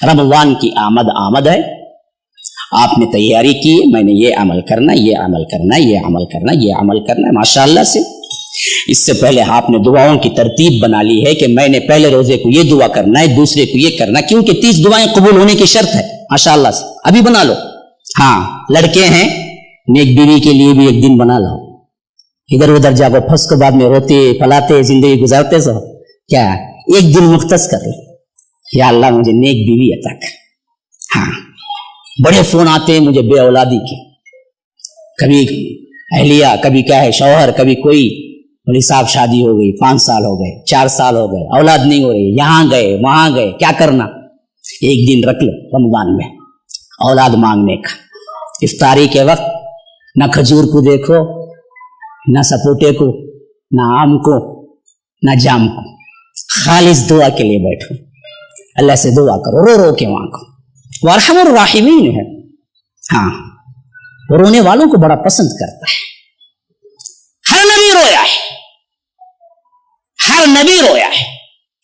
रमजान की आमद है, आपने तैयारी की, मैंने ये अमल करना, ये अमल करना, ये अमल करना, ये अमल करना, माशाअल्लाह से। इससे पहले आपने दुआओं की तरतीब बना ली है कि मैंने पहले रोजे को ये दुआ करना है, दूसरे को ये करना, क्योंकि 30 दुआएं कबूल होने की शर्त है, माशाअल्लाह से। अभी बना लो। हाँ, लड़के हैं, नेक बीवी के लिए भी एक दिन बना लो। इधर उधर जाकर फंस के बाद में रोते पलाते जिंदगी गुजारते सो क्या, एक दिन मुख्तस कर लो, या अल्लाह मुझे नेक बीवी अता कर। हाँ, बड़े फोन आते हैं मुझे बे औलादी के, कभी अहलिया, कभी क्या है शौहर, कभी कोई बोली साहब शादी हो गई, 5 साल हो गए, 4 साल हो गए, औलाद नहीं हो रही, यहां गए वहां गए, क्या करना। एक दिन रख लो रमजान में औलाद मांगने का। इफ्तारी के वक्त ना खजूर को देखो, ना सपोटे को, ना आम को, ना जाम को, खालिस दुआ के लिए बैठो, अल्लाह से दुआ करो, रो रो के मांगो। वो अरहमुर राहिमीन है। हाँ, वो रोने वालों को बड़ा पसंद करता है। हर नबी रोया है, हर नबी रोया है।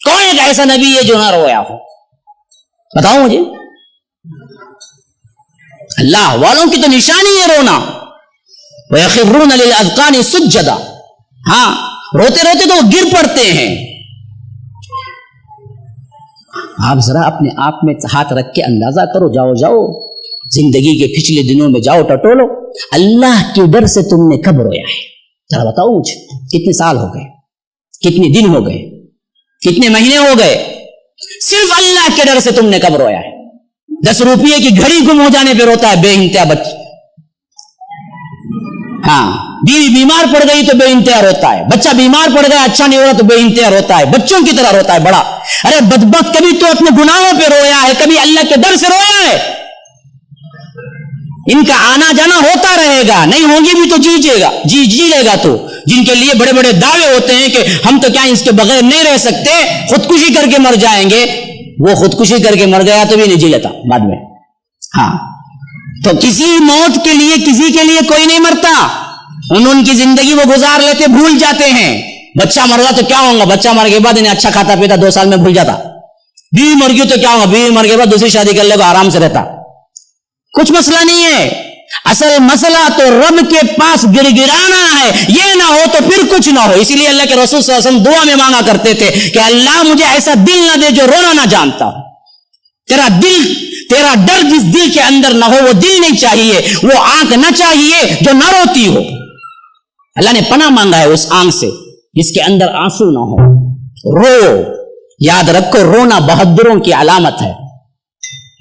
कौन एक ऐसा नबी है जो ना रोया हो, बताओ मुझे। अल्लाह वालों की तो निशानी है रोना। वयखिरून लिल अज़कानी सुज्जदा। हाँ, रोते रोते तो वो गिर पड़ते हैं। आप जरा अपने आप में हाथ रख के अंदाजा करो, जाओ जिंदगी के पिछले दिनों में जाओ टटोलो, अल्लाह के डर से तुमने कब रोया है, जरा बताओ मुझे। कितने साल हो गए, कितने दिन हो गए, कितने महीने हो गए, सिर्फ अल्लाह के डर से तुमने कब रोया है। 10 रुपये की घड़ी गुम हो जाने पे रोता है बेइंतहा बच्चा। हाँ, बीवी बीमार पड़ गई तो बेइंतहा रोता है, बच्चा बीमार पड़ गया अच्छा नहीं हो रहा तो बेइंतहा रोता है, बच्चों की तरह रोता है बड़ा। अरे बदबख्त, कभी तो अपने गुनाहों पे रोया है, कभी अल्लाह के डर से रोया है। इनका आना जाना होता रहेगा, नहीं होगी भी तो जी लेगा। तो जिनके लिए बड़े बड़े दावे होते हैं कि हम तो क्या इसके बगैर नहीं रह सकते, खुदकुशी करके मर जाएंगे, वो खुदकुशी करके मर गया तो भी नहीं जी लेता बाद में। हाँ, तो किसी मौत के लिए किसी के लिए कोई नहीं मरता, उनकी जिंदगी वो गुजार लेते, भूल जाते हैं। बच्चा मर गया तो क्या होगा, बच्चा मर के बाद इन्हें अच्छा खाता पीता 2 साल में भूल जाता। बीवी मर गई तो क्या होगा, बीवी मर के बाद दूसरी शादी कर लेगा, आराम से रहता, कुछ मसला नहीं है। असल मसला तो रब के पास गिड़गिड़ाना है, ये ना हो तो फिर कुछ ना हो। इसीलिए अल्लाह के रसूल सल्लल्लाहु अलैहि वसल्लम दुआ में मांगा करते थे कि अल्लाह मुझे ऐसा दिल ना दे जो रोना ना जानता हो। तेरा दिल, तेरा डर जिस दिल के अंदर ना हो वो दिल नहीं चाहिए, वो आंख ना चाहिए जो ना रोती हो। अल्लाह ने पनाह मांगा है उस आंख से जिसके अंदर आंसू ना हो। रो, याद रखो, रोना बहादुरों की अलामत है।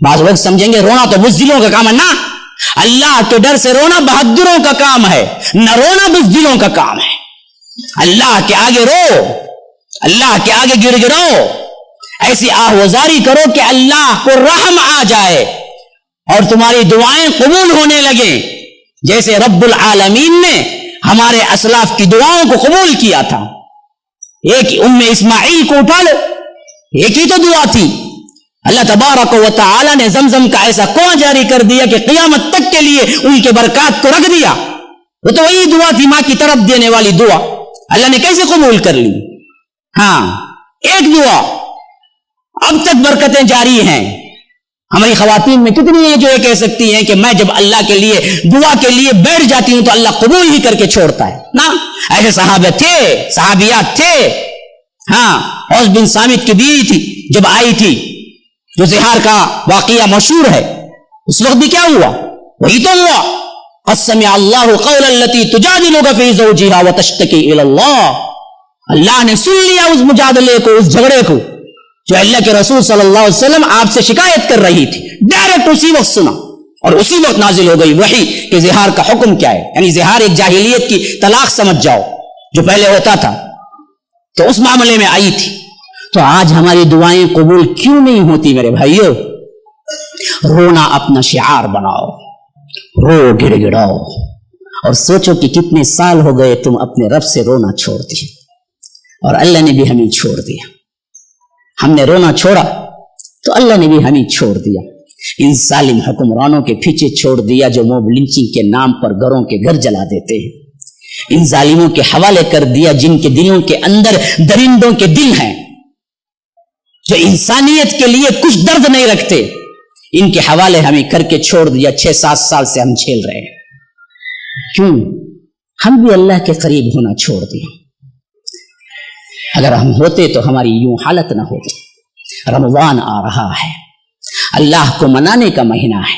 बाज़ लोग समझेंगे रोना तो बुज़दिलों का काम है, ना, अल्लाह के डर से रोना बहादुरों का काम है, न रोना बुज़दिलों का काम है। अल्लाह के आगे रो, अल्लाह के आगे गिड़गिड़ाओ, ऐसी आहवजारी करो कि अल्लाह को रहम आ जाए और तुम्हारी दुआएं कबूल होने लगे, जैसे रब्बुल आलमीन ने हमारे असलाफ की दुआओं को कबूल किया था। एक उम्मे इस्माइल को उठा लो, एक ही तो दुआ थी। अल्लाह तबारक व तआला ने ज़मज़म का ऐसा कुआं जारी कर दिया कि क़यामत तक के लिए उनके बरकत को रख दिया। वो तो वही दुआ थी, मां की तरफ देने वाली दुआ, अल्लाह ने कैसे कबूल कर ली। हाँ, एक दुआ, अब तक बरकतें जारी हैं। हमारी खवातीन में कितनी है जो ये कह सकती हैं कि मैं जब अल्लाह के लिए दुआ के लिए बैठ जाती हूं तो अल्लाह कबूल ही करके छोड़ता है ना। ऐसे सहाबे थे, सहाबियात थे। हाँ, औस बिन सामित की बीवी थी, जब आई थी जो ज़िहार का वाक़िया मशहूर है, उस वक्त भी क्या हुआ, वही तो हुआ, क़द समिअ अल्लाहु क़ौला अल्लती तुजादिलुका फ़ी ज़ौजिहा व तश्तकी इलल्लाह। अल्लाह ने सुन लिया उस मुजादले को, उस झगड़े को जो अल्लाह के रसूल सल्लल्लाहु अलैहि वसल्लम आपसे शिकायत कर रही थी। डायरेक्ट उसी वक्त सुना और उसी वक्त नाजिल हो गई वही कि ज़िहार का हुक्म क्या है। यानी ज़िहार एक जाहिलियत की तलाक समझ जाओ, जो पहले होता था, तो उस मामले में आई थी। तो आज हमारी दुआएं कबूल क्यों नहीं होती मेरे भाइयों? रोना अपना शिआर बनाओ, रो, गिड़गिड़ाओ और सोचो कि कितने साल हो गए तुम अपने रब से रोना छोड़ दिए, और अल्लाह ने भी हमें छोड़ दिया। हमने रोना छोड़ा तो अल्लाह ने भी हमें छोड़ दिया। इन जालिम हुक्मरानों के पीछे छोड़ दिया जो मॉब लिंचिंग के नाम पर घरों के घर जला देते हैं। इन जालिमों के हवाले कर दिया जिनके दिलों के अंदर दरिंदों के दिल हैं, جو انسانیت کے لیے کچھ درد نہیں رکھتے، ان کے حوالے ہمیں کر کے چھوڑ دیا. 6-7 سال سے ہم جھیل رہے ہیں. کیوں؟ ہم بھی اللہ کے قریب ہونا چھوڑ دیں. اگر ہم ہوتے تو ہماری یوں حالت نہ ہوتی. رمضان آ رہا ہے، اللہ کو منانے کا مہینہ ہے،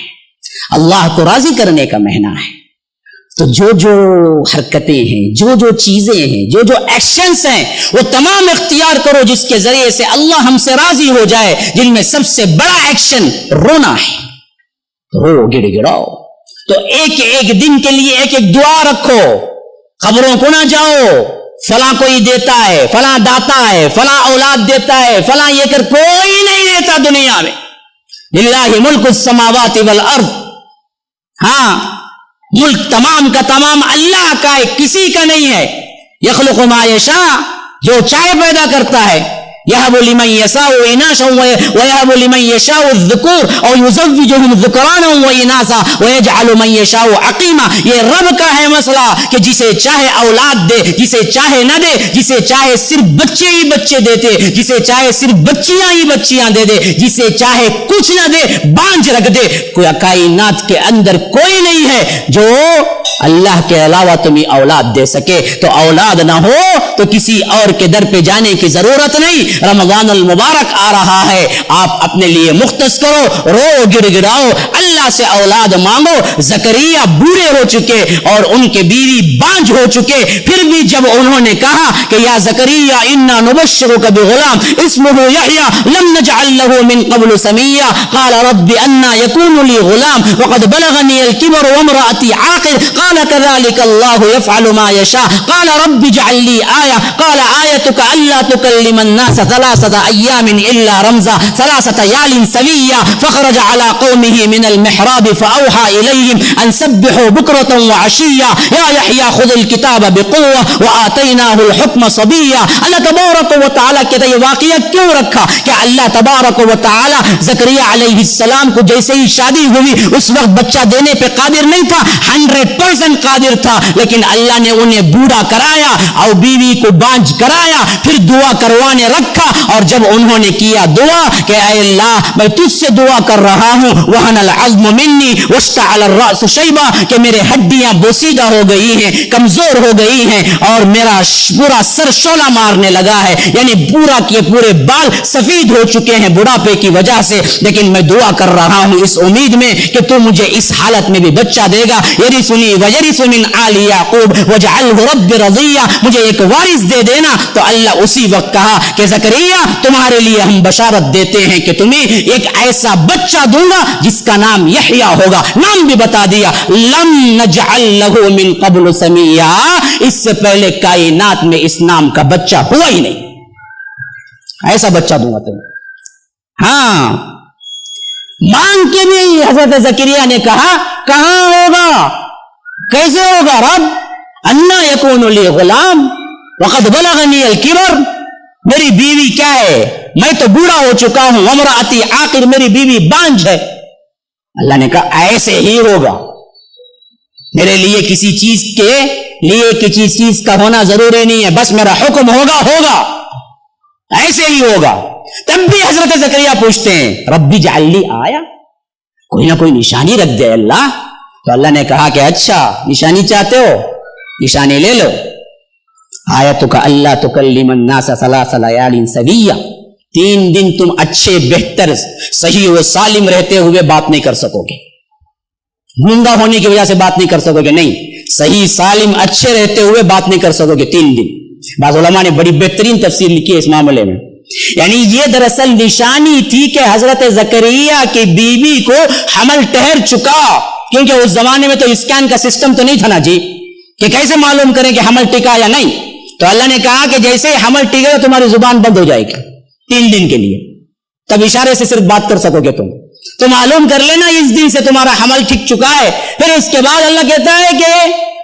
اللہ کو راضی کرنے کا مہینہ ہے. تو جو حرکتیں ہیں، جو چیزیں ہیں، جو ایکشنز ہیں، وہ تمام اختیار کرو جس کے ذریعے سے اللہ ہم سے راضی ہو جائے. جن میں سب سے بڑا ایکشن رونا ہے. رو، گڑ گڑاؤ. تو ایک دن کے لیے ایک دعا رکھو. خبروں کو نہ جاؤ فلاں کوئی دیتا ہے، فلاں داتا ہے، فلاں اولاد دیتا ہے، فلاں یہ کر، کوئی نہیں دیتا دنیا میں. للہ ملک السماوات والارض. ہاں، ملک تمام کا تمام اللہ کا ہے، کسی کا نہیں ہے. یخلق ما یشاء، جو چاہے پیدا کرتا ہے. یہب لمن یشاء اناثا ویہب لمن یشاء الذکور او یزوجہم ذکرانا واناثا ویجعل من یشاء عقیما. یہ رب کا ہے مسئلہ کہ جسے چاہے اولاد دے، جسے چاہے نہ دے، جسے چاہے صرف بچے ہی بچے دیتے، جسے چاہے صرف بچیاں ہی بچیاں دے دے، جسے چاہے کچھ نہ دے، بانجھ رکھ دے. کوئی کائنات کے اندر کوئی نہیں ہے جو اللہ کے علاوہ تمہیں اولاد دے سکے. تو اولاد نہ ہو تو کسی اور کے در پہ جانے کی ضرورت نہیں. رمضان المبارک آ رہا ہے، آپ اپنے لیے مختص کرو، رو، گڑ گڑاؤ، اللہ سے اولاد مانگو. زکریا بوڑھے ہو چکے اور ان کے بیوی بانجھ ہو چکے، پھر بھی جب انہوں نے کہا کہ یا زکریا انا نبشرک بغلام اسمہ یحییٰ لم نجعل له من قبل سمیا قال رب انا يكون لي غلام وقد بلغني الكبر وامرأتي عاقر قال كذلك الله يفعل ما يشاء قال رب اجعل لي آية قال آيتك ألا تكلم الناس 3 أيام إلا رمزا 3 ليال سويا فخرج على قومه من المحراب فأوحى إليهم أن سبحوا بكرة وعشيا يا يحيى خذ الكتاب بقوة وآتيناه الحكم صبيا. اللہ تبارک و تعالیٰ کے یہ واقعہ کیوں رکھا کہ اللہ تبارک و تعالیٰ زکریا علیہ السلام کو جیسے ہی شادی ہوئی اس وقت بچہ دینے پہ قادر نہیں تھا، 100% قادر تھا، لیکن اللہ نے انہیں بوڑھا کرایا اور بیوی کو بانجھ کرایا، پھر دعا کروانے رکھا. اور جب انہوں نے کیا دعا کہ اے اللہ میں تجھ سے دعا کر رہا ہوں وہن العظم منی واشتعل الرأس شیبا، کہ میرے ہڈیاں بوسیدہ ہو گئی ہیں، کمزور ہو گئی ہیں اور میرا پورا سر شعلہ مارنے لگا ہے، یعنی پورا کے پورے بال سفید ہو چکے ہیں بڑھاپے کی وجہ سے. لیکن میں دعا کر رہا ہوں اس امید میں کہ تو مجھے اس حالت میں بھی بچہ دے گا. یرثنی ویرث من آل یعقوب واجعلہ رب رضیہ، مجھے ایک وارث دے دینا. تو اللہ اسی وقت کہا کہ زکریا تمہارے لیے ہم بشارت دیتے ہیں کہ تمہیں ایک ایسا بچہ دوں گا جس کا نام یحییٰ ہوگا. نام بھی بتا دیا، لم نجعل لہ من قبل سمیا، اس سے پہلے کائنات میں اس نام کا بچہ ہوا ہی نہیں. ایسا بچہ دوں گا تمہیں. ہاں، مانگ کے بھی حضرت زکریا نے کہا کہاں ہوگا، کیسے ہوگا رب؟ انا یکون لی غلام وقد بلغنی الکبر، میری بیوی کیا ہے، میں تو بوڑھا ہو چکا ہوں، وامرأتی عاقر، میری بیوی بانجھ ہے. اللہ نے کہا ایسے ہی ہوگا. میرے لیے کسی چیز کے لیے کسی چیز کا ہونا ضروری نہیں ہے، بس میرا حکم ہوگا ہوگا، ایسے ہی ہوگا. تب بھی حضرت زکریا پوچھتے ہیں ربی اجعل لی آیا، کوئی نہ کوئی نشانی رکھ دے اللہ. تو اللہ نے کہا کہ اچھا نشانی چاہتے ہو، نشانی لے لو. آیتک اللہ تکلم الناس 3 لیال سویا، 3 دن تم اچھے بہتر صحیح و سالم رہتے ہوئے بات نہیں کر سکو گے. گونگا ہونے کی وجہ سے بات نہیں کر سکو گے، نہیں، صحیح سالم اچھے رہتے ہوئے بات نہیں کر سکو گے 3 دن. بعض علماء نے بڑی بہترین تفسیر لکھی ہے اس معاملے میں. یعنی یہ دراصل نشانی تھی کہ حضرت زکریا کی بیوی کو حمل ٹھہر چکا، کیونکہ اس زمانے میں تو اسکین کا سسٹم تو نہیں تھا نا جی، کہ کیسے معلوم کریں کہ حمل ٹکا یا نہیں. تو اللہ نے کہا کہ جیسے حمل ٹکے تو تمہاری زبان بند ہو جائے گی 3 دن کے لیے، تب اشارے سے صرف بات کر سکو گے تم. تو معلوم کر لینا اس دن سے تمہارا حمل ٹھک چکا ہے. پھر اس کے بعد اللہ کہتا ہے کہ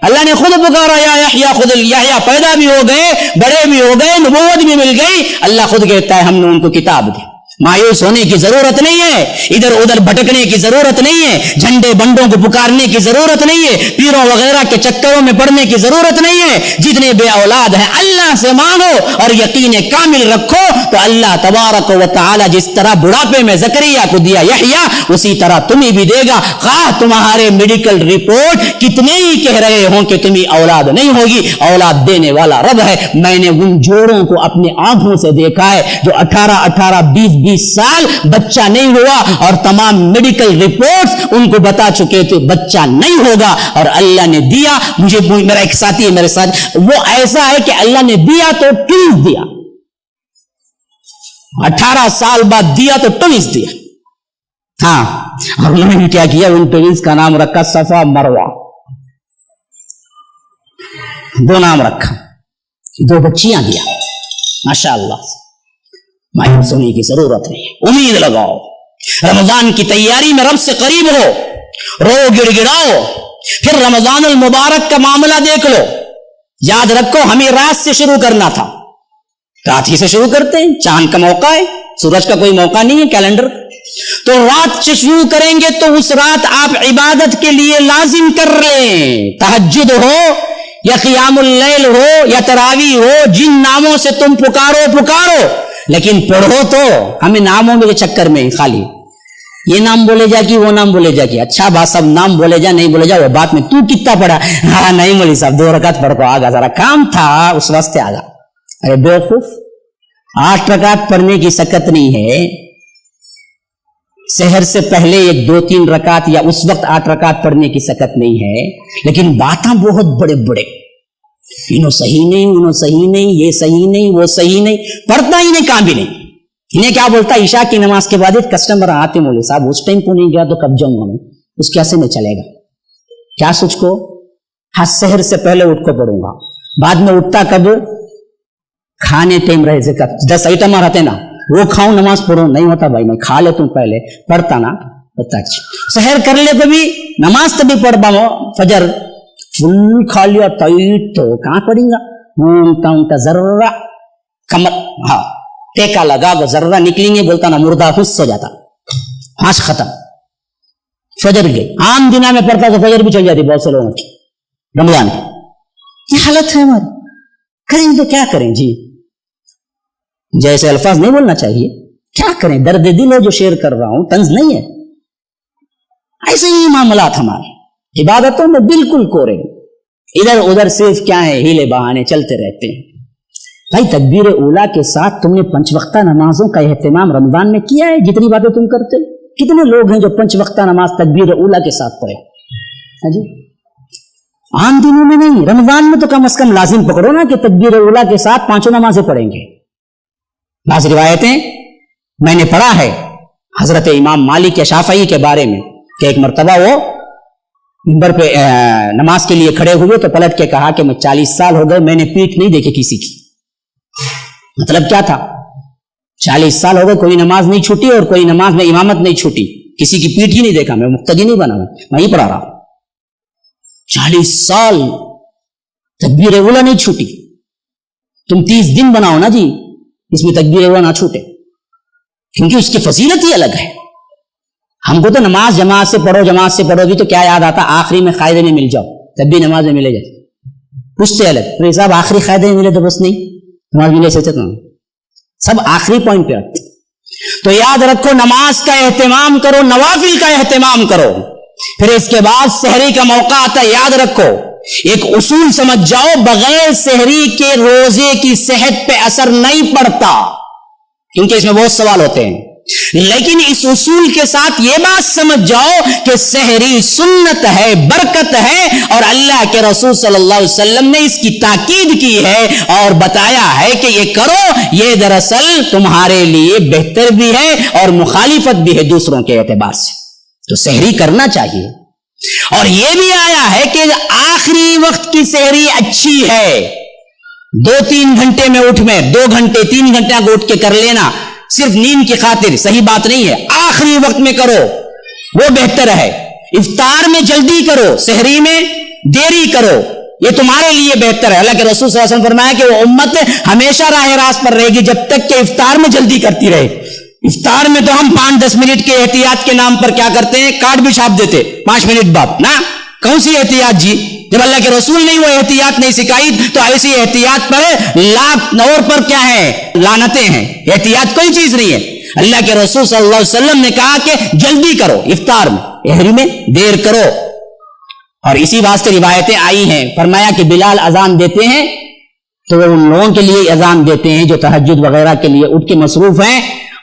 اللہ نے خود پکارا یا یحییٰ خود یحییٰ، پیدا بھی ہو گئے، بڑے بھی ہو گئے، نبوت بھی مل گئی. اللہ خود کہتا ہے ہم نے ان کو کتاب دی. मायूस होने की जरूरत नहीं है, इधर उधर भटकने की जरूरत नहीं है, झंडे बंडों को पुकारने की जरूरत नहीं है, पीरों वगैरह के चक्करों में पड़ने की जरूरत नहीं है। जितने बे औलाद हैं अल्लाह से मांगो और यकीन कामिल रखो तो अल्लाह तबारक व तआला जिस तरह बुढ़ापे में ज़करिया को दिया यहया, उसी तरह तुम्हें भी देगा। खा तुम्हारे मेडिकल रिपोर्ट कितने ही कह रहे हो कि तुम्हें औलाद नहीं होगी, औलाद देने वाला रब है। मैंने उन जोड़ों को अपनी आंखों से देखा है जो 18-18, 20-20 साल बच्चा नहीं हुआ और तमाम मेडिकल रिपोर्ट्स उनको बता चुके थे बच्चा नहीं होगा, और अल्लाह ने दिया। मुझे मेरा एक साथी है मेरे साथ, वो ऐसा है कि अल्लाह ने दिया तो ट्विंस दिया, 18 साल बाद दिया तो ट्विंस दिया। हाँ, और उन्होंने क्या किया, उन ट्विंस का नाम रखा सफा मरवा, 2 नाम रखा, 2 बच्चियां दिया। माशाअल्लाह, मायूस होने की जरूरत नहीं, उम्मीद लगाओ। रमजान की तैयारी में रब से करीब हो, रो गिड़गिड़ाओ, फिर रमजान अल मुबारक का मामला देख लो। याद रखो हमें रात से शुरू करना था, रात ही से शुरू करते हैं, चांद का मौका है, सूरज का कोई मौका नहीं है कैलेंडर, तो रात से शुरू करेंगे तो उस रात आप इबादत के लिए लाजिम कर लें। तहज्जुद हो या क़ियामुल लैल हो या तरावी हो, जिन नामों से तुम पुकारो, लेकिन पढ़ो तो। हमें नामों के चक्कर में खाली ये नाम बोले जा कि वो नाम बोले जा कि, अच्छा बात सब नाम बोले जा नहीं बोले जा वो बात में तू कितना पढ़ा, हाँ नहीं मौलवी साहब 2 रकात पढ़ को आगा, जरा काम था उस वास्ते आगा। अरे बेवकूफ, 8 रकात पढ़ने की सकत नहीं है, सहर से पहले 1, 2, 3 रकात या उस वक्त 8 रकात पढ़ने की सकत नहीं है, लेकिन बातें बहुत बड़े बड़े, इन्हों सही नहीं, उन्हों सही नहीं, ये सही नहीं, वो सही नहीं, पढ़ता ही नहीं, काम भी नहीं। इन्हें क्या बोलता, ईशा की नमाज के बाद एक कस्टमर आते, मौलवी साहब उस टाइम को नहीं गया तो कब जाऊंगा मैं, उस कैसे में चलेगा, क्या सोच को, हाँ सहर से पहले उठ को पढ़ूंगा, बाद में उठता कब, खाने टाइम रहे से 10 आइटम रहते ना, वो खाऊं नमाज पढ़ो, नहीं होता भाई मैं खा लेता हूं पहले, पढ़ता ना पता। सहर कर ले तभी नमाज तभी पढ़ पाओ, फजर फुल खा लिया टाइट तो कहां पढ़ेगा, उनका जर्रा कमर, हाँ टेका लगा वो जर्रा निकलेंगे, बोलता ना मुर्दा खुश हो जाता, हाश खत्म, फजर गए। आम दिना में पढ़ता तो फजर भी चल जाती बहुत से लोगों की, रमजान की ये हालत है हमारी, करें तो क्या करें जी, जैसे अल्फाज नहीं बोलना चाहिए, क्या करें, दर्द दिल है जो शेयर कर रहा हूं, तंज नहीं है। ऐसे ही मामलात हमारे इबादतों में बिल्कुल कोरे, इधर उधर सिर्फ क्या है, हीले बहाने चलते रहते हैं। भाई तकबीर ऊला के साथ तुमने 5 वक्ता नमाजों का एहतमाम रमजान में किया है, जितनी बातें तुम करते हो, कितने लोग हैं जो 5 वक्ता नमाज तकबीर ऊला के साथ पढ़े, है जी। आम दिनों में नहीं, रमजान में तो कम से कम लाजिम पकड़ो ना कि तकबीर ऊला के साथ 5 नमाजें पढ़ेंगे। बाज़ रिवायतें मैंने पढ़ा है हजरत इमाम मालिक या शाफई के बारे में कि एक मरतबा वो मिंबर पे नमाज के लिए खड़े हुए तो पलट के कहा कि मैं 40 साल हो गए मैंने पीठ नहीं देखी किसी की। मतलब क्या था, 40 साल हो गए कोई नमाज नहीं छूटी और कोई नमाज में इमामत नहीं छूटी, किसी की पीठ ही नहीं देखा, मैं मुक्तदी नहीं बना, मैं ही पढ़ा रहा। 40 साल तकबीर उला नहीं छूटी, तुम 30 दिन बनाओ ना जी, इसमें तकबीर उला ना छूटे, क्योंकि उसकी फजीलत ही अलग है। हमको तो नमाज जमात से पढ़ो, जमात से पढ़ोगी तो क्या याद आता, आखिरी में कायदे में मिल जाओ, तब भी नमाज में मिले जाए, पूछते अलग, तो साहब आखिरी कायदे में मिले तो बस नहीं, नमाज मिले से सब आखिरी पॉइंट पे आते। तो याद रखो नमाज का एहतमाम करो, नवाफिल का एहतमाम करो, फिर इसके बाद सहरी का मौका आता है। याद रखो एक उसूल समझ जाओ, बगैर सहरी के रोजे की सेहत पे असर नहीं पड़ता, क्योंकि इसमें बहुत सवाल होते हैं। लेकिन इस उसूल के साथ यह बात समझ जाओ कि सहरी सुन्नत है, बरकत है, और अल्लाह के रसूल सल्लल्लाहु अलैहि वसल्लम ने इसकी ताकीद की है और बताया है कि ये करो, ये दरअसल तुम्हारे लिए बेहतर भी है और मुखालिफत भी है दूसरों के एतबार से, तो सहरी करना चाहिए। और यह भी आया है कि आखिरी वक्त की सहरी अच्छी है, 2-3 घंटे में उठ में 2 घंटे 3 घंटे को उठ के कर लेना सिर्फ नींद की खातिर सही बात नहीं है, आखिरी वक्त में करो वो बेहतर है। इफ्तार में जल्दी करो, सहरी में देरी करो, ये तुम्हारे लिए बेहतर है। हालांकि रसूल सल्लल्लाहु अलैहि वसल्लम फरमाया कि वो उम्मत हमेशा राह रास्त पर रहेगी जब तक कि इफ्तार में जल्दी करती रहे। इफ्तार में तो हम 5-10 मिनट के एहतियात के नाम पर क्या करते हैं, कार्ड भी छाप देते 5 मिनट बाद ना। कौन सी एहतियात जी? जब अल्लाह के रसूल ने वो एहतियात नहीं सिखाई तो ऐसी एहतियात पर लाख और पर क्या है, लानतें हैं। एहतियात कोई चीज नहीं है। अल्लाह के रसूल सल्लल्लाहु अलैहि वसल्लम ने कहा कि जल्दी करो इफ्तार में, एहरी में देर करो। और इसी वास्ते रिवायतें आई हैं, फरमाया कि बिलाल अजान देते हैं तो वो उन लोगों के लिए अजान देते हैं जो तहज्जुद वगैरह के लिए उठ के मसरूफ हैं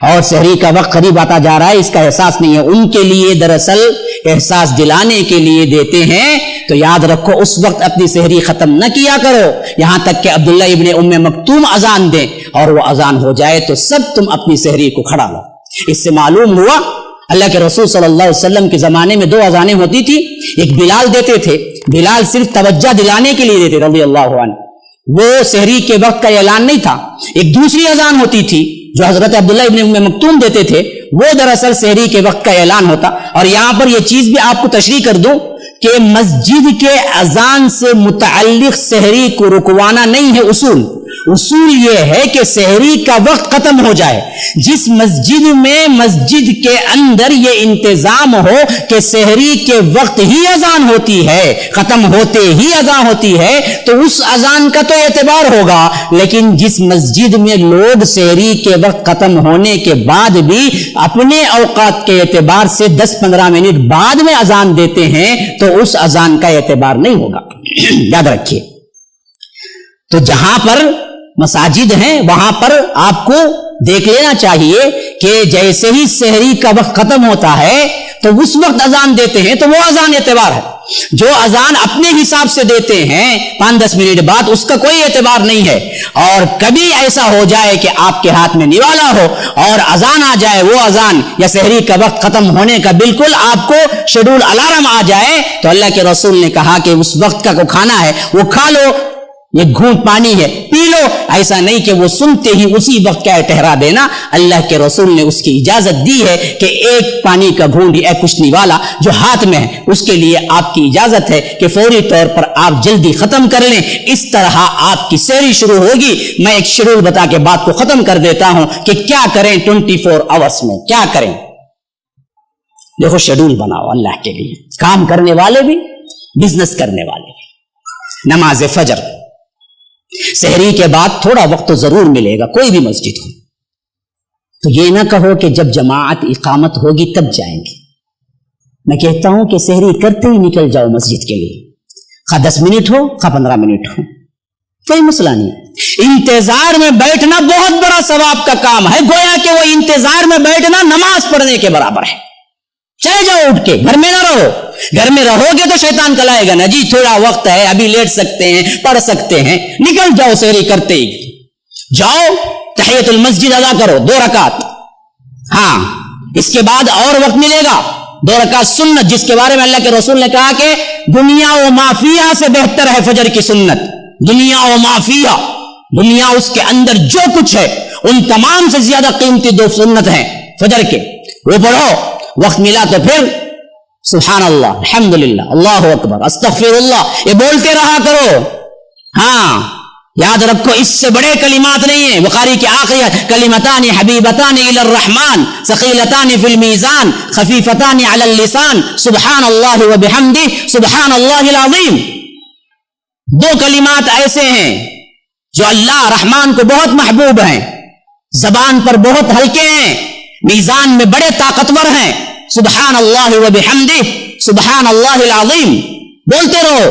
और सहरी का वक्त करीब आता जा रहा है, इसका एहसास नहीं है। उनके लिए दरअसल एहसास दिलाने के लिए देते हैं। तो याद रखो उस वक्त अपनी सहरी खत्म न किया करो यहां तक कि अब्दुल्ला इब्ने उम्मे मक्तूम अजान दें, और वो अजान हो जाए तो सब तुम अपनी सहरी को खड़ा लो। इससे मालूम हुआ अल्लाह के रसूल सल्लल्लाहु अलैहि वसल्लम के जमाने में 2 अजानें होती थी। एक बिलाल देते थे, बिलाल सिर्फ तवज्जो दिलाने के लिए देते रज़ियल्लाहु अन्हु, वो सहरी के वक्त का ऐलान नहीं था। एक दूसरी अजान होती थी जो हजरत अब्दुल्ला इब्ने उम्मे मक्तूम देते थे, वो दरअसल सहरी के वक्त का ऐलान होता। और यहां पर यह चीज भी आपको तशरीह कर दूं कि मस्जिद के अजान से मुतअल्लिक सहरी को रुकवाना नहीं है उसूल यह है कि सहरी का वक्त खत्म हो जाए। जिस मस्जिद में मस्जिद के अंदर यह इंतजाम हो कि सहरी के वक्त ही अजान होती है, खत्म होते ही अजान होती है, तो उस अजान का तो एतबार होगा। लेकिन जिस मस्जिद में लोग सहरी के वक्त खत्म होने के बाद भी अपने औकात के एतबार से 10-15 मिनट बाद में अजान देते हैं तो उस अजान का एतबार नहीं होगा। याद रखिए। तो जहां पर मसाजिद हैं वहां पर आपको देख लेना चाहिए कि जैसे ही सहरी का वक्त खत्म होता है तो उस वक्त अजान देते हैं तो वो अजान एतबार है। जो अजान अपने हिसाब से देते हैं 5-10 मिनट बाद, उसका कोई एतबार नहीं है। और कभी ऐसा हो जाए कि आपके हाथ में निवाला हो और अजान आ जाए, वो अजान या सहरी का वक्त खत्म होने का बिल्कुल आपको शेड्यूल अलार्म आ जाए, तो अल्लाह के रसूल ने कहा कि उस वक्त का को खाना है वो खा लो, ये घूंट पानी है पी लो। ऐसा नहीं कि वो सुनते ही उसी वक्त क्या ठहरा देना। अल्लाह के रसूल ने उसकी इजाजत दी है कि एक पानी का घूंट या कुश्ती वाला जो हाथ में है उसके लिए आपकी इजाजत है कि फौरी तौर पर आप जल्दी खत्म कर लें। इस तरह आपकी सहरी शुरू होगी। मैं एक शेड्यूल बता के बात को खत्म कर देता हूं कि क्या करें 24 आवर्स में, क्या करें। देखो शेड्यूल बनाओ अल्लाह के लिए, काम करने वाले भी, बिजनेस करने वाले भी। नमाज फजर सहरी के बाद थोड़ा वक्त तो जरूर मिलेगा, कोई भी मस्जिद हो, तो ये ना कहो कि जब जमात इकामत होगी तब जाएंगे। मैं कहता हूं कि सहरी करते ही निकल जाओ मस्जिद के लिए, खा 10 मिनट हो खा 15 मिनट हो, कोई मसला नहीं। इंतजार में बैठना बहुत बड़ा सवाब का काम है, गोया कि वो इंतजार में बैठना नमाज पढ़ने के बराबर है। चले जाओ उठ के, घर में ना रहो। घर में रहोगे तो शैतान कलाएगा ना, जी थोड़ा वक्त है अभी लेट सकते हैं, पढ़ सकते हैं, निकल जाओ सहरी करते ही जाओ, तहियतुल मस्जिद अदा करो 2 रकात। हाँ, इसके बाद और वक्त मिलेगा 2 रकात सुन्नत, जिसके बारे में अल्लाह के रसूल ने कहा कि दुनिया व माफिया से बेहतर है फजर की सुन्नत। दुनिया व माफिया, दुनिया उसके अंदर जो कुछ है उन तमाम से ज्यादा कीमती 2 सुन्नत हैं फजर के, वो पढ़ो। वक्त मिला तो फिर सुभान अल्लाह, अल्हम्दुलिल्लाह, अल्लाहु अकबर, अस्तगफिरुल्लाह, ये बोलते रहा करो। हाँ, याद रखो इससे बड़े कलिमात नहीं है। बुखारी की आखिरी कलिमतानी हबीबतानी इलर रहमान सकीलतानी फिल मीजान खफीफतानी अलल लिसान सुभान अल्लाह व बिहम्दिही सुभान अल्लाहिल अज़ीम। 2 कलिमात ऐसे हैं जो अल्लाह रहमान को बहुत महबूब हैं, जबान पर बहुत हल्के हैं, मीजान में बड़े ताकतवर हैं। सुभान अल्लाह व बिहम्दिही सुभान अल्लाहिल अज़ीम बोलते रहो,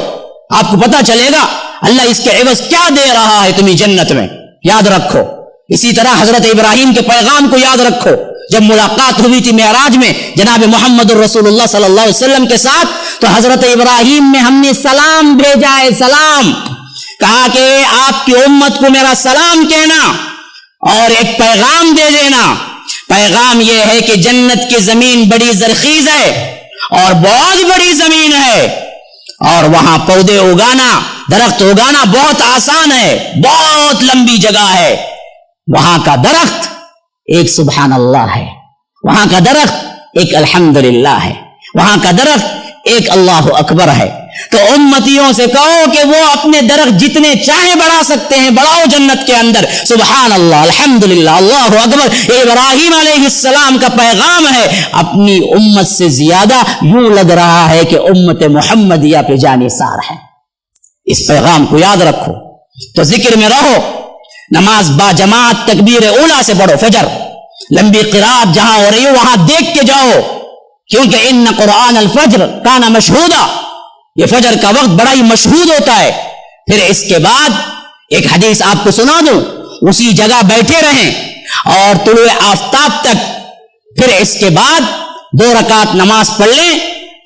आपको पता चलेगा अल्लाह इसके एवज क्या दे रहा है तुम्हें जन्नत में। याद रखो। इसी तरह हजरत इब्राहिम के पैगाम को याद रखो। जब मुलाकात हुई थी मेराज में जनाब मोहम्मद रसूलुल्लाह सल्लल्लाहु अलैहि वसल्लम के साथ, तो हजरत इब्राहिम में हमने सलाम भेजा है, सलाम कहा कि आपकी उम्मत को मेरा सलाम कहना और एक पैगाम दे देना। पैगाम यह है कि जन्नत की जमीन बड़ी जरखीज है और बहुत बड़ी जमीन है, और वहां पौधे उगाना, दरख्त उगाना बहुत आसान है, बहुत लंबी जगह है। वहां का दरख्त एक सुभान अल्लाह है, वहां का दरख्त एक अल्हम्दुलिल्लाह है, वहां का दरख्त ایک اللہ اکبر ہے. تو امتیوں سے کہو کہ وہ اپنے درخت جتنے چاہے بڑھا سکتے ہیں, بڑھاؤ جنت کے اندر. سبحان اللہ, الحمدللہ, اللہ اکبر. ابراہیم علیہ السلام کا پیغام ہے, اپنی امت سے زیادہ یوں لگ رہا ہے کہ امت محمدیہ پہ جانثار ہے. اس پیغام کو یاد رکھو. تو ذکر میں رہو, نماز با جماعت تکبیر اولا سے پڑھو. فجر لمبی قرات جہاں ہو رہی ہو وہاں دیکھ کے جاؤ, کیونکہ ان قرآن الفجر کان مشہودا, یہ فجر کا وقت بڑا ہی مشہود ہوتا ہے. پھر اس کے بعد ایک حدیث آپ کو سنا دوں, اسی جگہ بیٹھے رہیں اور طلوع آفتاب تک, پھر اس کے بعد 2 رکعت نماز پڑھ لیں.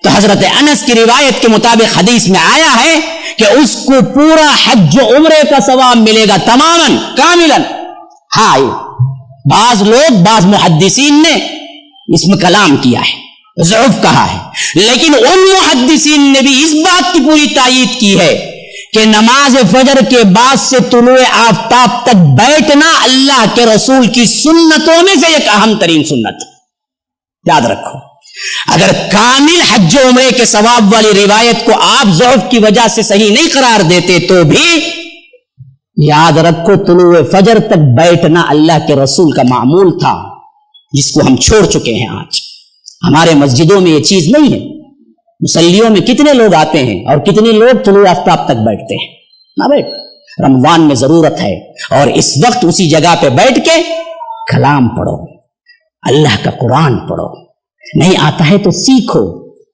تو حضرت انس کی روایت کے مطابق حدیث میں آیا ہے کہ اس کو پورا حج و عمرے کا ثواب ملے گا, تماماً کاملاً. ہاں, بعض لوگ, بعض محدثین نے اس میں کلام کیا ہے, ضعف کہا ہے, لیکن ان محدثین نے بھی اس بات کی پوری تائید کی ہے کہ نماز فجر کے بعد سے طلوع آفتاب تک بیٹھنا اللہ کے رسول کی سنتوں میں سے ایک اہم ترین سنت. یاد رکھو, اگر کامل حج و عمرے کے ثواب والی روایت کو آپ ضعف کی وجہ سے صحیح نہیں قرار دیتے تو بھی یاد رکھو طلوع فجر تک بیٹھنا اللہ کے رسول کا معمول تھا, جس کو ہم چھوڑ چکے ہیں. آج ہمارے مسجدوں میں یہ چیز نہیں ہے. مصلیوں میں کتنے لوگ آتے ہیں اور کتنے لوگ طلوع آفتاب تک بیٹھتے ہیں؟ نہ بیٹھ. رمضان میں ضرورت ہے, اور اس وقت اسی جگہ پہ بیٹھ کے کلام پڑھو, اللہ کا قرآن پڑھو. نہیں آتا ہے تو سیکھو,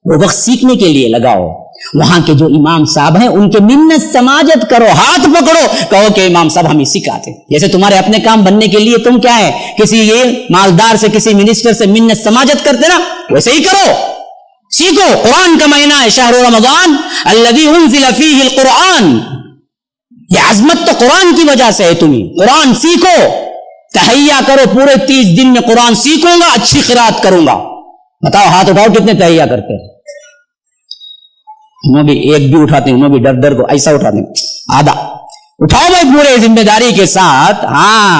وہ وقت سیکھنے کے لیے لگاؤ. وہاں کے جو امام صاحب ہیں ان کے منت سماجت کرو, ہاتھ پکڑو, کہو کہ امام صاحب ہمیں سکھاتے. جیسے تمہارے اپنے کام بننے کے لیے تم کیا ہے, کسی یہ مالدار سے, کسی منسٹر سے منت سماجت کرتے نا, ویسے ہی کرو, سیکھو. قرآن کا مہینہ ہے, شہر رمضان الذی انزل فیہ القرآن. یہ عظمت تو قرآن کی وجہ سے ہے. تمہیں قرآن سیکھو, تہیا کرو. پورے 30 دن میں قرآن سیکھوں گا, اچھی قرات کروں گا. بتاؤ, ہاتھ اٹھاؤ کتنے تہیا کرتے ہیں؟ بھی ایک بھی اٹھاتے ہیں, بھی ڈر ڈر کو ایسا اٹھاتے ہیں, آدھا اٹھاؤ بھائی پورے ذمہ داری کے ساتھ. ہاں,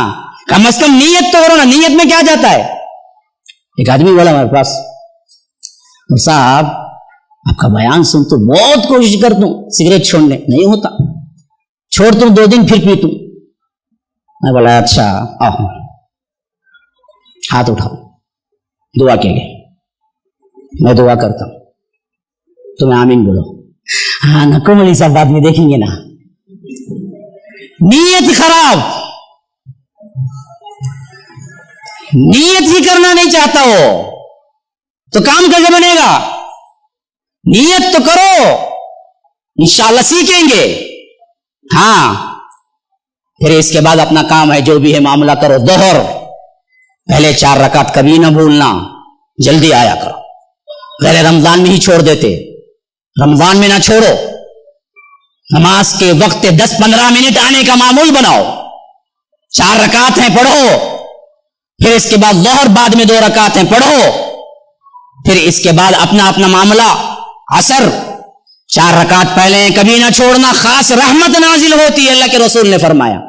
کم از کم نیت تو کرو نا. نیت میں کیا جاتا ہے؟ ایک آدمی بولا ہمارے پاس, صاحب آپ کا بیان سن تو بہت کوشش کرتا ہوں سگریٹ چھوڑنے, نہیں ہوتا, چھوڑتا ہوں 2 دن پھر پیتا ہوں. میں بولا اچھا آؤ, ہاتھ اٹھاؤ دعا کے لیے. میں دعا کرتا ہوں, تمہیں آمین بولو. ہاں نا, کوملی صاحب بعد میں دیکھیں گے نا. نیت خراب, نیت ہی کرنا نہیں چاہتا ہو تو کام کیسے بنے گا؟ نیت تو کرو, انشاءاللہ سیکھیں گے. ہاں, پھر اس کے بعد اپنا کام ہے جو بھی ہے معاملہ کرو. ظہر پہلے 4 رکعت کبھی نہ بھولنا, جلدی آیا کرو. غیر رمضان میں ہی چھوڑ دیتے, رمضان میں نہ چھوڑو. نماز کے وقت 10-15 منٹ آنے کا معمول بناؤ. 4 رکعت ہیں پڑھو, پھر اس کے بعد ظہر بعد میں 2 رکعت ہیں پڑھو. پھر اس کے بعد اپنا اپنا معاملہ. عصر 4 رکعت پہلے ہیں, کبھی نہ چھوڑنا. خاص رحمت نازل ہوتی ہے, اللہ کے رسول نے فرمایا.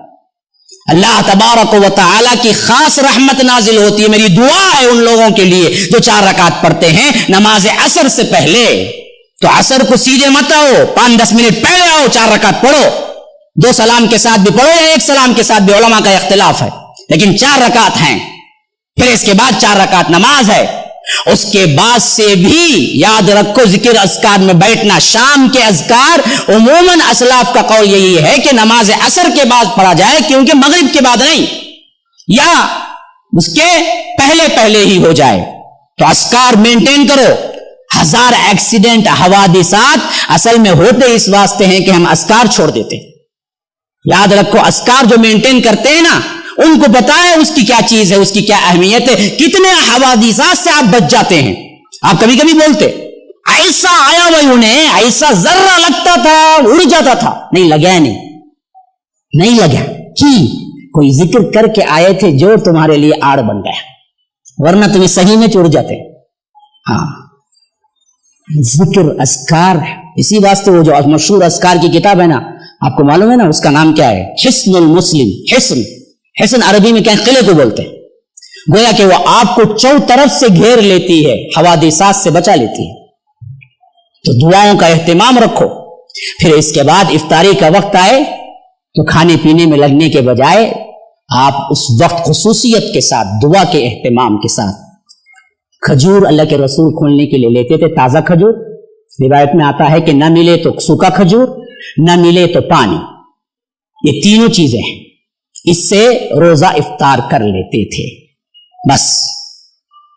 اللہ تبارک و تعالیٰ کی خاص رحمت نازل ہوتی ہے. میری دعا ہے ان لوگوں کے لیے جو 4 رکعت پڑھتے ہیں نماز عصر سے پہلے. تو عصر کو سیدھے مت آؤ, 5-10 منٹ پہلے آؤ, 4 رکعت پڑھو. 2 سلام کے ساتھ بھی پڑھو یا 1 سلام کے ساتھ بھی, علماء کا اختلاف ہے, لیکن 4 رکعت ہیں. پھر اس کے بعد 4 رکعت نماز ہے. اس کے بعد سے بھی یاد رکھو ذکر اذکار میں بیٹھنا. شام کے اذکار عموماً اسلاف کا قول یہی ہے کہ نماز عصر کے بعد پڑھا جائے, کیونکہ مغرب کے بعد نہیں, یا اس کے پہلے پہلے ہی ہو جائے. تو اذکار مینٹین کرو. 1000 ایکسیڈنٹ حوادثات اصل میں ہوتے اس واسطے ہیں کہ ہم اذکار چھوڑ دیتے. یاد رکھو, اذکار جو مینٹین کرتے ہیں نا, ان کو پتا ہے اس کی کیا چیز ہے, اس کی کیا اہمیت ہے. کتنے حوادثات سے آپ بچ جاتے ہیں. آپ کبھی کبھی بولتے ایسا آیا بھائی انہیں, ایسا ذرہ لگتا تھا اڑ جاتا تھا. نہیں لگا, نہیں لگا. کوئی ذکر کر کے آئے تھے جو تمہارے لیے آڑ بن گیا, ورنہ تمہیں صحیح میں چڑ جاتے. ہاں, ذکر اذکار. اسی واسطے وہ جو مشہور اذکار کی کتاب ہے نا, آپ کو معلوم ہے نا اس کا نام کیا ہے؟ حصن المسلم. حصن عربی میں کیا قلعے کو بولتے ہیں. گویا کہ وہ آپ کو چو طرف سے گھیر لیتی ہے, حوادثات سے بچا لیتی ہے. تو دعاؤں کا اہتمام رکھو. پھر اس کے بعد افطاری کا وقت آئے تو کھانے پینے میں لگنے کے بجائے آپ اس وقت خصوصیت کے ساتھ دعا کے اہتمام کے ساتھ کھجور اللہ کے رسول کھولنے کے لیے لیتے تھے. تازہ کھجور، روایت میں آتا ہے کہ نہ ملے تو سوکھا کھجور، نہ ملے تو پانی، یہ تینوں چیزیں ہیں. اس سے روزہ افطار کر لیتے تھے. بس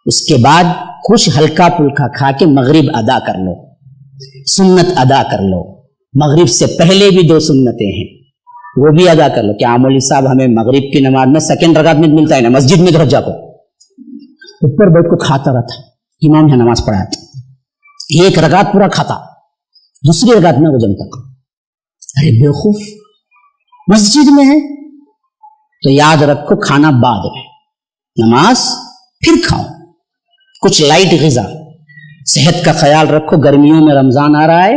اس کے بعد کچھ ہلکا پلکا کھا کے مغرب ادا کر لو، سنت ادا کر لو. مغرب سے پہلے بھی 2 سنتیں ہیں، وہ بھی ادا کر لو. کیا مولوی صاحب ہمیں مغرب کی نماز میں سیکنڈ رکعت میں ملتا ہے نا؟ مسجد میں درجہ کو اوپر بیٹھ کو کھاتا رہتا، امام نے نماز پڑھاتا، 1 رکعت پورا کھاتا، دوسری رکعت میں وہ جمتا. ارے بیوقوف، مسجد میں ہے تو یاد رکھو کھانا بعد میں، نماز پھر کھاؤ. کچھ لائٹ غذا، صحت کا خیال رکھو. گرمیوں میں رمضان آ رہا ہے،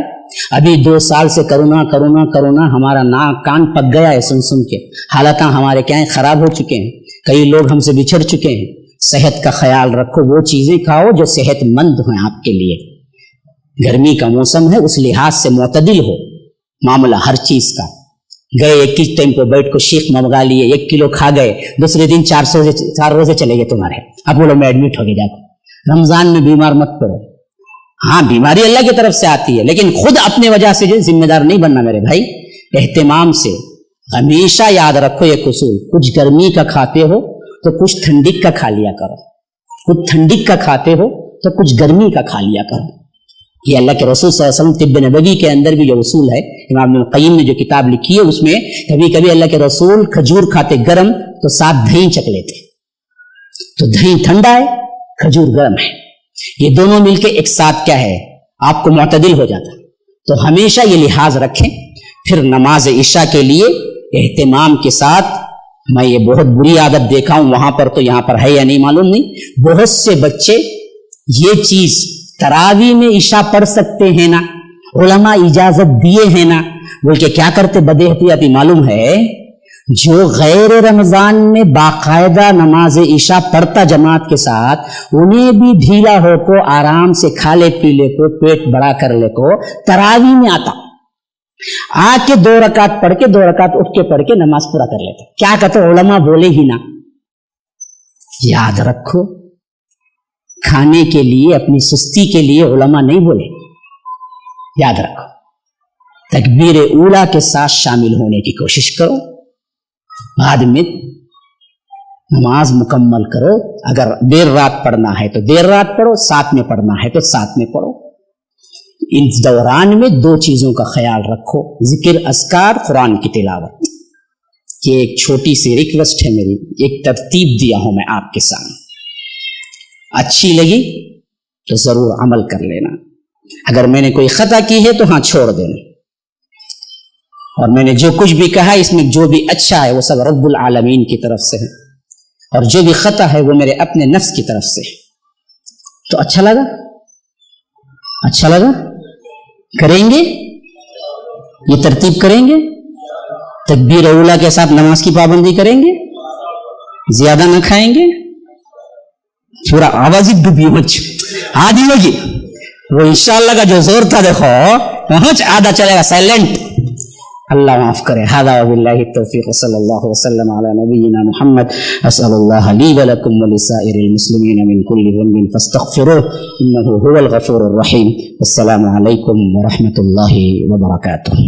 ابھی 2 سال سے کرونا ہمارا ناک کان پک گیا ہے سن کے. حالات ہمارے کیا ہیں، خراب ہو چکے ہیں، کئی لوگ ہم سے بچھڑ چکے ہیں. صحت کا خیال رکھو، وہ چیزیں کھاؤ جو صحت مند ہیں آپ کے لیے. گرمی کا موسم ہے، اس لحاظ سے معتدل ہو معاملہ ہر چیز کا. گئے 21 ٹائم پہ بیٹھ کو شیخ منگا لیے، 1 کلو کھا گئے، دوسرے دن 4 روزے چلے گئے تمہارے. اب بولو میں ایڈمٹ ہو گئے. جا کو رمضان میں بیمار مت پڑو. ہاں بیماری اللہ کی طرف سے آتی ہے، لیکن خود اپنے وجہ سے ذمہ دار نہیں بننا میرے بھائی. اہتمام سے ہمیشہ یاد رکھو یہ اصول. کچھ گرمی کا کھاتے ہو تو کچھ ٹھنڈک کا کھا لیا کرو، کچھ ٹھنڈک کا کھاتے ہو تو کچھ گرمی کا کھا لیا کرو. یہ اللہ کے رسول صلی اللہ علیہ وسلم طب نبوی کے اندر بھی جو اصول ہے، امام ابن القیم نے جو کتاب لکھی ہے اس میں کبھی کبھی اللہ کے رسول کھجور کھاتے گرم تو ساتھ دہی چک لیتے. تو دہی ٹھنڈا ہے، کھجور گرم ہے، یہ دونوں مل کے ایک ساتھ کیا ہے آپ کو معتدل ہو جاتا. تو ہمیشہ یہ لحاظ رکھیں. پھر نماز عشاء کے لیے اہتمام کے ساتھ، میں یہ بہت بری عادت دیکھا ہوں، وہاں پر تو یہاں پر ہے یا نہیں معلوم نہیں، بہت سے بچے یہ چیز تراویح میں عشاء پڑھ سکتے ہیں نا، علماء اجازت دیے ہیں نا، بول کے کیا کرتے بد احتیاطی معلوم ہے. جو غیر رمضان میں باقاعدہ نماز عشاء پڑھتا جماعت کے ساتھ، انہیں بھی ڈھیلا ہو کو آرام سے کھا لے پی لے کو پیٹ بڑا کر لے کو تراویح میں آتا، آ کے 2 رکعت پڑھ کے 2 رکعت اٹھ کے پڑھ کے نماز پورا کر لیتا. کیا کہتے علماء بولے ہی نا. یاد رکھو کھانے کے لیے، اپنی سستی کے لیے علماء نہیں بولے. یاد رکھو تکبیر اولا کے ساتھ شامل ہونے کی کوشش کرو. بعد میں نماز مکمل کرو. اگر دیر رات پڑھنا ہے تو دیر رات پڑھو، ساتھ میں پڑھنا ہے تو ساتھ میں پڑھو. ان دوران میں 2 چیزوں کا خیال رکھو، ذکر اذکار، قرآن کی تلاوت. یہ ایک چھوٹی سی ریکویسٹ ہے میری، ایک ترتیب دیا ہوں میں آپ کے سامنے. اچھی لگی تو ضرور عمل کر لینا. اگر میں نے کوئی خطا کی ہے تو ہاں چھوڑ دینا. اور میں نے جو کچھ بھی کہا اس میں جو بھی اچھا ہے وہ سب رب العالمین کی طرف سے ہے، اور جو بھی خطا ہے وہ میرے اپنے نفس کی طرف سے ہے. تو اچھا لگا؟ اچھا لگا؟ کریں گے؟ یہ ترتیب کریں گے؟ تکبیر اولا کے ساتھ نماز کی پابندی کریں گے؟ زیادہ نہ کھائیں گے؟ پورا آواز ہی ڈوبی مچ آدھی ہوگی. وہ انشاءاللہ کا جو زور تھا دیکھو پہنچ آدھا چلے گا سائلنٹ. اللہ معاف کرے. ھذا وباللہ التوفیق صلی اللہ وسلم علی نبینا محمد. اسأل اللہ لی ولکم ولسائر المسلمین من کل ذنب فاستغفروه انه هو الغفور الرحیم. السلام علیکم ورحمۃ اللہ وبرکاتہ.